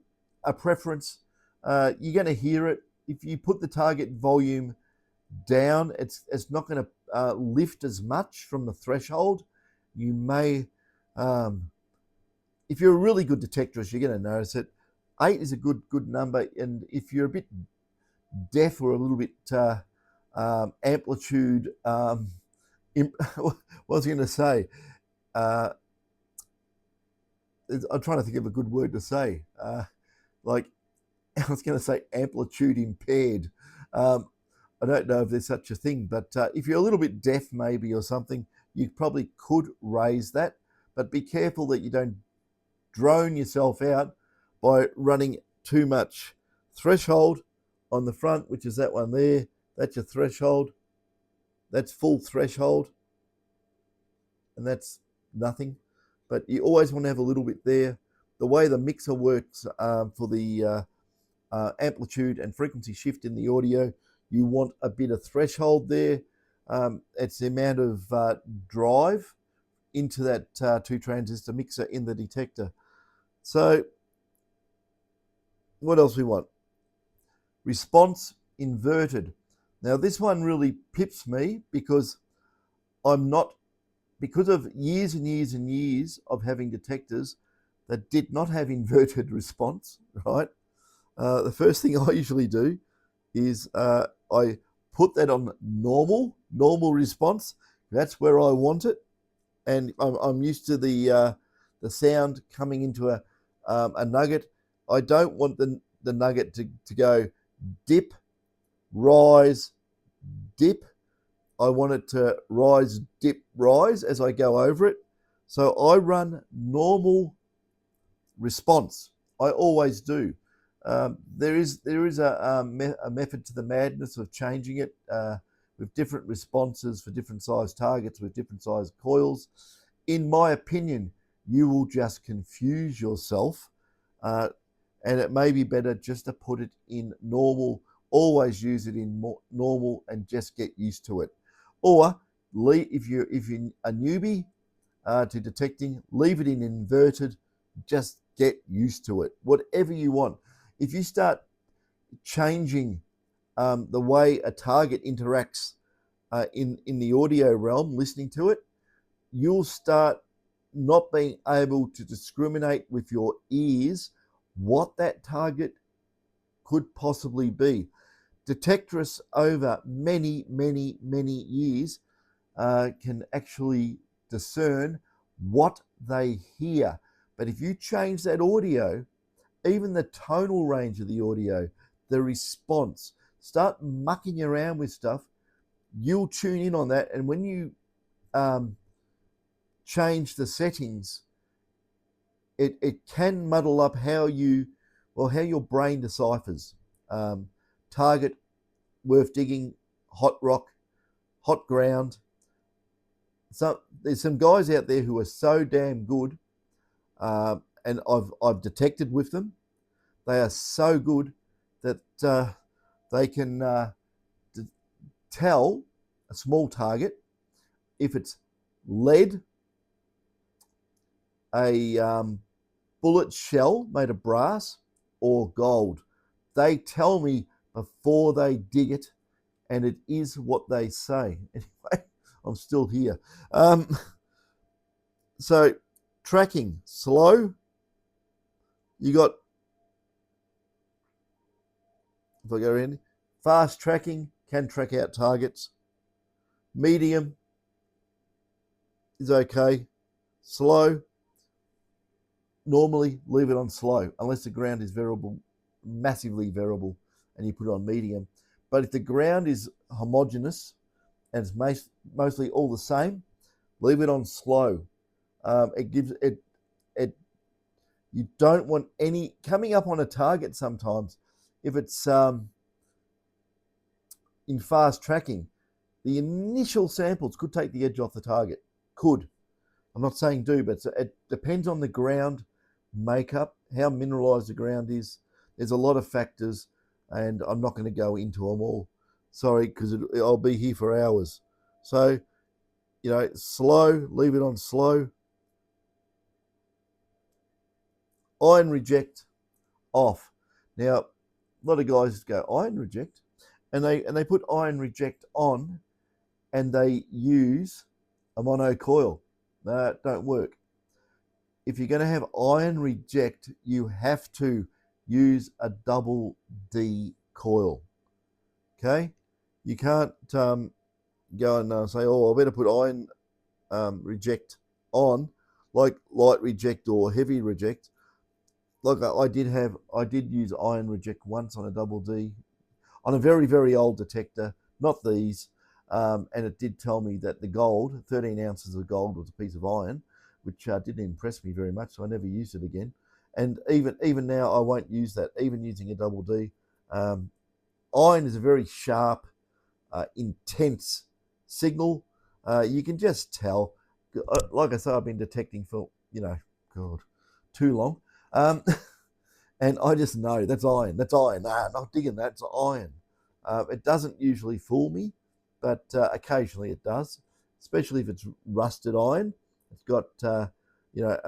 preference. You're going to hear it. If you put the target volume down, it's not going to lift as much from the threshold. You may, if you're a really good detectorist, you're going to notice it. 8 is a good number, and if you're a bit deaf or a little bit amplitude, what was I going to say? I'm trying to think of a good word to say. Like I was going to say amplitude impaired. I don't know if there's such a thing, but if you're a little bit deaf maybe or something, you probably could raise that, but be careful that you don't drone yourself out by running too much threshold on the front, which is that one there. That's your threshold. That's full threshold, and that's nothing. But you always want to have a little bit there. The way the mixer works for the amplitude and frequency shift in the audio, you want a bit of threshold there. It's the amount of drive into that 2 transistor mixer in the detector. So what else we want? Response inverted. Now this one really pips me because because of years and years and years of having detectors that did not have inverted response, right? The first thing I usually do is I put that on normal response. That's where I want it, and I'm used to the sound coming into a nugget. I don't want the nugget to go dip, rise, dip. I want it to rise, dip, rise as I go over it. So I run normal response. I always do. There is a method to the madness of changing it with different responses for different size targets with different size coils. In my opinion, you will just confuse yourself, and it may be better just to put it in normal. Always use it in normal and just get used to it. Or if you're a newbie to detecting, leave it in inverted. Just get used to it. Whatever you want. If you start changing the way a target interacts in the audio realm, listening to it, you'll start not being able to discriminate with your ears what that target could possibly be. Detectorists over many years can actually discern what they hear. But if you change that audio, even the tonal range of the audio, the response, start mucking around with stuff, you'll tune in on that. And when you change the settings, it can muddle up how your brain deciphers. Target, worth digging, hot rock, hot ground. So there's some guys out there who are so damn good, and I've detected with them. They are so good that they can tell a small target if it's lead, a bullet shell made of brass, or gold. They tell me before they dig it, and it is what they say. Anyway, I'm still here. So tracking, slow. You got, if I go in, fast tracking, can track out targets. Medium is okay. Slow, normally leave it on slow, unless the ground is variable, massively variable, and you put it on medium. But if the ground is homogeneous and it's mostly all the same, leave it on slow. It gives it. You don't want any coming up on a target sometimes. If it's in fast tracking, the initial samples could take the edge off the target. Could. I'm not saying do, but it depends on the ground makeup, how mineralized the ground is. There's a lot of factors, and I'm not going to go into them all. Sorry, because I'll be here for hours. So, slow, leave it on slow. Iron reject, off. Now, a lot of guys go iron reject, and they put iron reject on, and they use a mono coil. That don't work. If you're going to have iron reject, you have to use a double D coil. Okay, you can't go and say, "Oh, I better put iron reject on." like light reject or heavy reject. Like I did use iron reject once on a double D on a very, very old detector, not these. And it did tell me that the gold, 13 ounces of gold, was a piece of iron, which didn't impress me very much, so I never used it again. And even now, I won't use that, even using a double D. Um, Iron is a very sharp, intense signal. You can just tell. Like I say, I've been detecting for, God, too long. Um, and I just know that's iron. That's iron. Nah, not digging that. It's iron. It doesn't usually fool me, but occasionally it does, especially if it's rusted iron. It's got a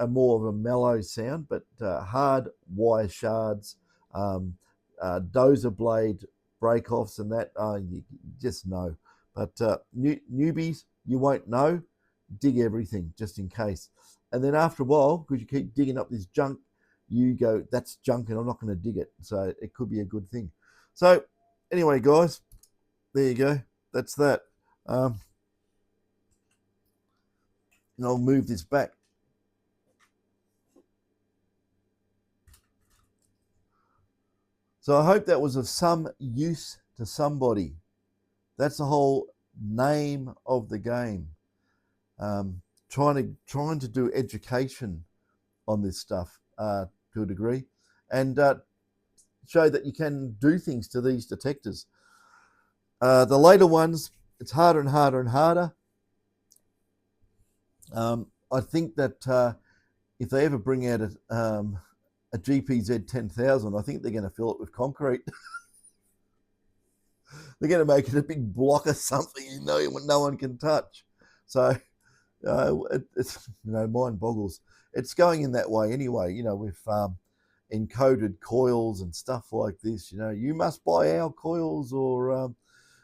more of a mellow sound, but hard wire shards, um, dozer blade break-offs, and that you just know. But newbies, you won't know. Dig everything just in case, and then after a while, because you keep digging up this junk, you go, that's junk and I'm not going to dig it. So it could be a good thing. So anyway, guys, there you go. That's that. And I'll move this back. So I hope that was of some use to somebody. That's the whole name of the game. Trying to do education on this stuff to a degree, and show that you can do things to these detectors. The later ones, it's harder and harder and harder. I think that if they ever bring out a GPZ 10,000, I think they're going to fill it with concrete. They're going to make it a big block of something no one can touch. So it's mind boggles. It's going in that way anyway. With encoded coils and stuff like this. You must buy our coils, or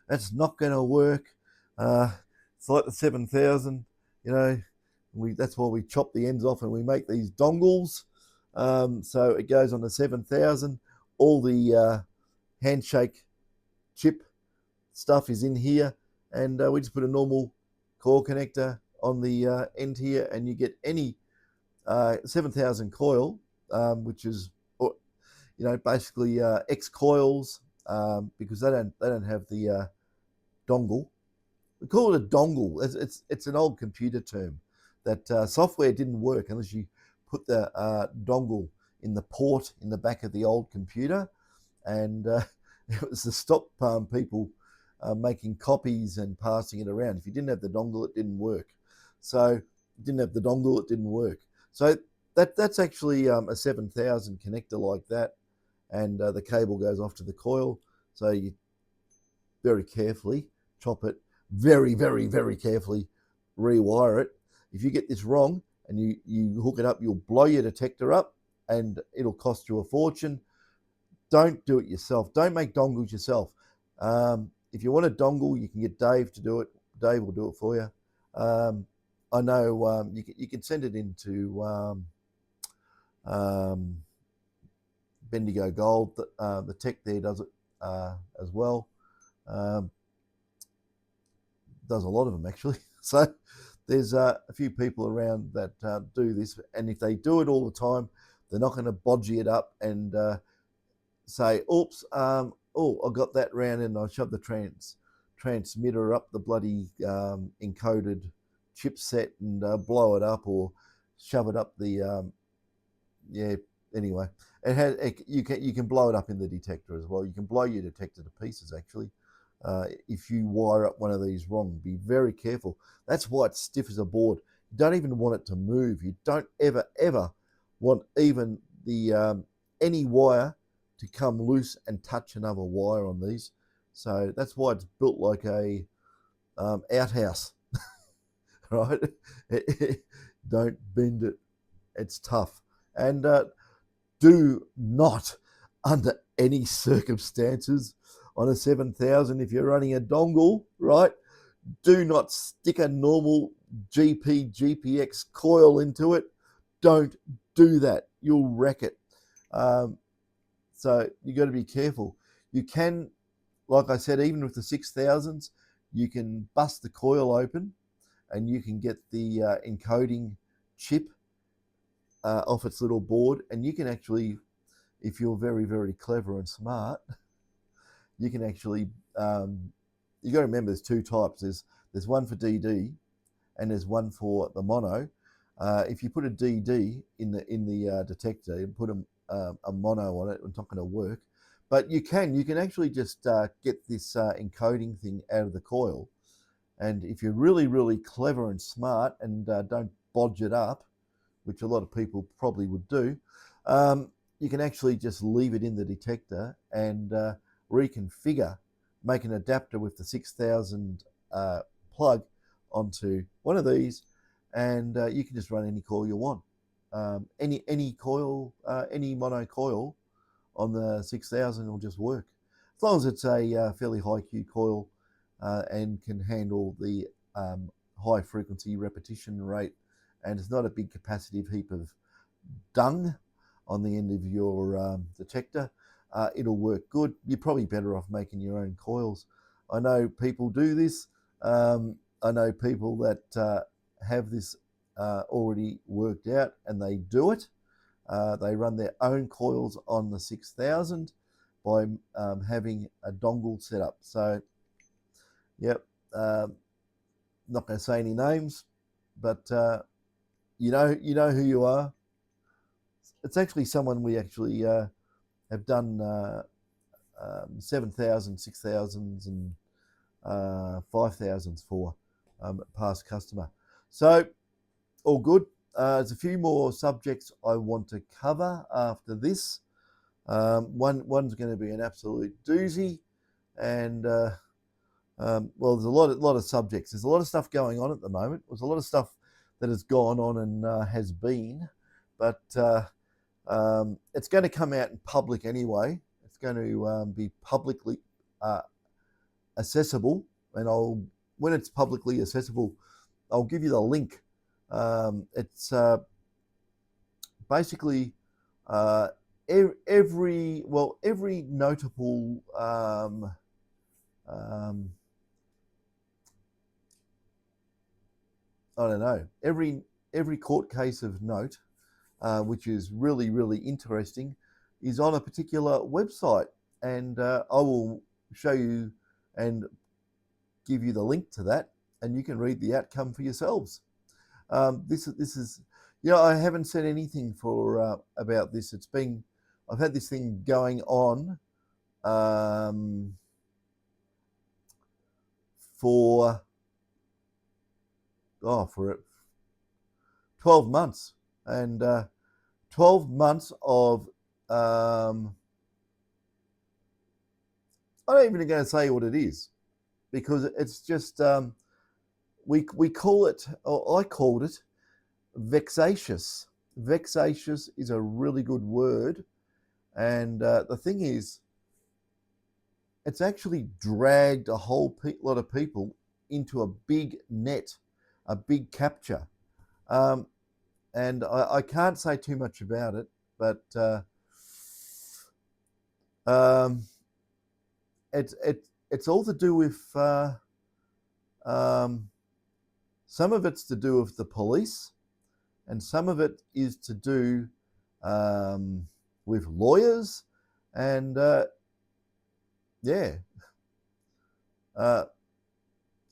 that's not going to work. It's like the 7,000. That's why we chop the ends off and we make these dongles. So it goes on the 7,000. All the handshake chip stuff is in here, and we just put a normal coil connector on the end here, and you get any 7,000 coil, which is basically X coils, because they don't have the dongle. We call it a dongle. It's an old computer term. That software didn't work unless you put the dongle in the port in the back of the old computer, and it was to stop people making copies and passing it around. If you didn't have the dongle, it didn't work. So it didn't work. So that's actually a 7,000 connector like that, and the cable goes off to the coil. So you very carefully chop it, very, very, very carefully rewire it. If you get this wrong and you hook it up, you'll blow your detector up and it'll cost you a fortune. Don't do it yourself. Don't make dongles yourself. If you want a dongle, you can get Dave to do it. Dave will do it for you. I know you can send it into Bendigo Gold. The tech there does it as well. Does a lot of them actually. So there's a few people around that do this, and if they do it all the time, they're not going to bodgy it up and say, oops, I got that round and I shoved the transmitter up the bloody encoded chipset and blow it up, or shove it up the anyway. You can blow it up in the detector as well. You can blow your detector to pieces actually. If you wire up one of these wrong, be very careful. That's why it's stiff as a board. You don't even want it to move. You don't ever want even the any wire to come loose and touch another wire on these. So that's why it's built like a outhouse, right? Don't bend it. It's tough. And do not, under any circumstances, on a 7,000, if you're running a dongle, right, do not stick a normal GPX coil into it. Don't do that. You'll wreck it. So you got to be careful. You can, like I said, even with the 6,000s, you can bust the coil open and you can get the encoding chip off its little board, and you can actually, if you're very, very clever and smart, you can actually, you got to remember there's two types. There's one for DD and there's one for the mono. If you put a DD in the detector and put a mono on it, it's not going to work. But you can actually just get this encoding thing out of the coil. And if you're really, really clever and smart and don't bodge it up, which a lot of people probably would do, you can actually just leave it in the detector and reconfigure, make an adapter with the 6000 plug onto one of these, and you can just run any coil you want. Any coil, any mono coil on the 6000 will just work, as long as it's a fairly high Q coil and can handle the high frequency repetition rate, and it's not a big capacitive heap of dung on the end of your detector. It'll work good. You're probably better off making your own coils. I know people do this. I know people that have this already worked out, and they do it. They run their own coils on the 6000 by having a dongle set up. So, yep, not going to say any names, but you know who you are. It's actually someone we actually have done 7,000, 6,000s, and 5,000s for past customer. So all good. There's a few more subjects I want to cover after this. One's going to be an absolute doozy, and well, there's a lot of subjects. There's a lot of stuff going on at the moment. There's a lot of stuff that has gone on and has been, but it's going to come out in public anyway. It's going to be publicly accessible, and when it's publicly accessible, I'll give you the link. It's basically every notable I don't know, every court case of note, which is really, really interesting, is on a particular website, and I will show you and give you the link to that, and you can read the outcome for yourselves. This is, I haven't said anything for about this. I've had this thing going on for 12 months, and 12 months of I'm not even going to say what it is, because it's just we call it, or I called it, vexatious. Vexatious is a really good word, and the thing is, it's actually dragged a whole lot of people into a big net, a big capture. And I can't say too much about it, but it's all to do with some of it's to do with the police, and some of it is to do with lawyers, and I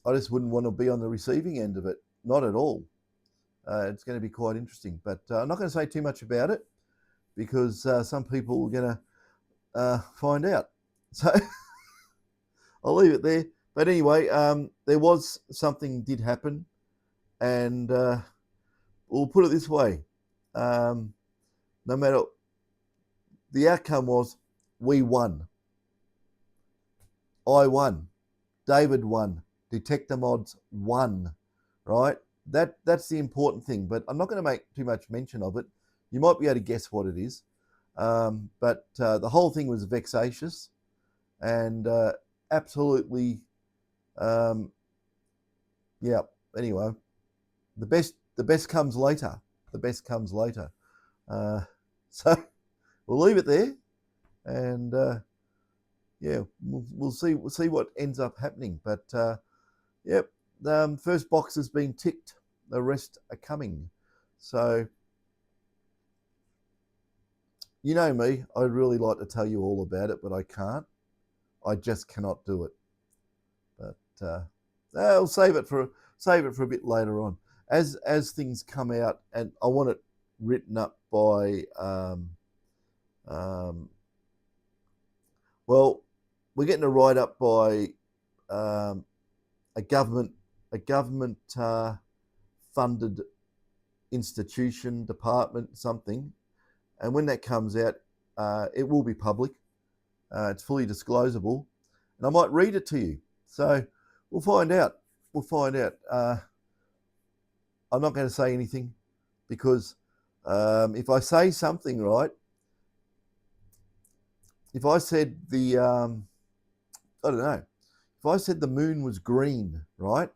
just wouldn't want to be on the receiving end of it, not at all. It's going to be quite interesting, but I'm not going to say too much about it, because some people are going to find out. So I'll leave it there. But anyway, there was something did happen, and we'll put it this way. No matter, the outcome was, we won. I won. David won. Detectormods won. Right? That's the important thing. But I'm not going to make too much mention of it. You might be able to guess what it is. But the whole thing was vexatious, and absolutely, yeah. Anyway, the best comes later. The best comes later. So we'll leave it there, and yeah, we'll see what ends up happening. But yep, the first box has been ticked. The rest are coming. So You know me, I'd really like to tell you all about it, but I can't. I just cannot do it. But I'll save it for a bit later on, as things come out, and I want it written up by um, well, we're getting a write up by um, a government funded institution, department, something, and when that comes out, it will be public. It's fully disclosable, and I might read it to you. So we'll find out. We'll find out. I'm not going to say anything because if I say something, right, if I said I don't know, if I said the moon was green, right,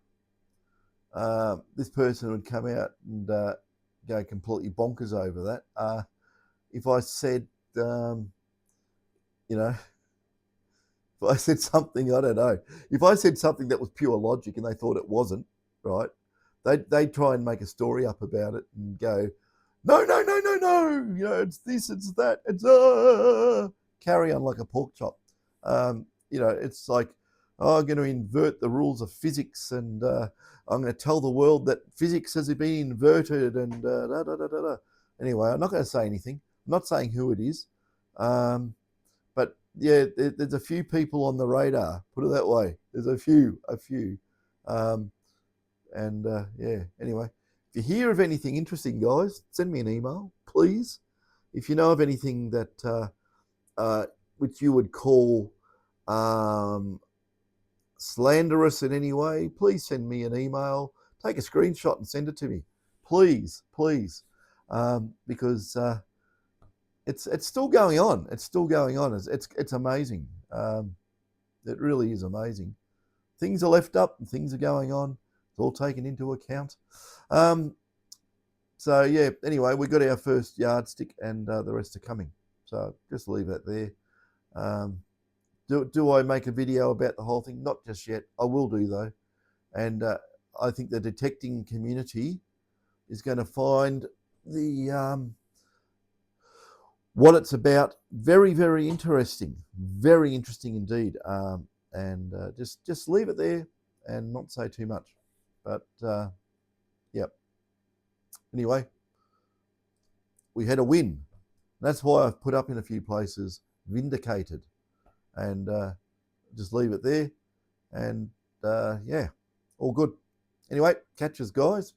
this person would come out and go completely bonkers over that. If I said, you know, if I said something, I don't know, if I said something that was pure logic and they thought it wasn't, right, they'd try and make a story up about it and go, no, no, no, no, no, you know, it's this, it's that, it's carry on like a pork chop. You know, it's like, oh, I'm going to invert the rules of physics, and I'm going to tell the world that physics has been inverted, and da, da, da, da, da. Anyway, I'm not going to say anything. I'm not saying who it is. But yeah, there's a few people on the radar, put it that way. There's a few. Yeah, anyway, if you hear of anything interesting, guys, send me an email, please. If you know of anything that which you would call slanderous in any way, please send me an email. Take a screenshot and send it to me, please, please, because it's still going on. It's still going on. It's amazing. It really is amazing. Things are left up and things are going on. It's all taken into account. So yeah. Anyway, we got our first yardstick, and the rest are coming. So just leave that there. Do I make a video about the whole thing? Not just yet. I will do though, and I think the detecting community is going to find the what it's about very, very interesting indeed. And just leave it there and not say too much. But yeah. Anyway, we had a win. That's why I've put up in a few places vindicated, and just leave it there. And yeah, all good. Anyway, catch us, guys.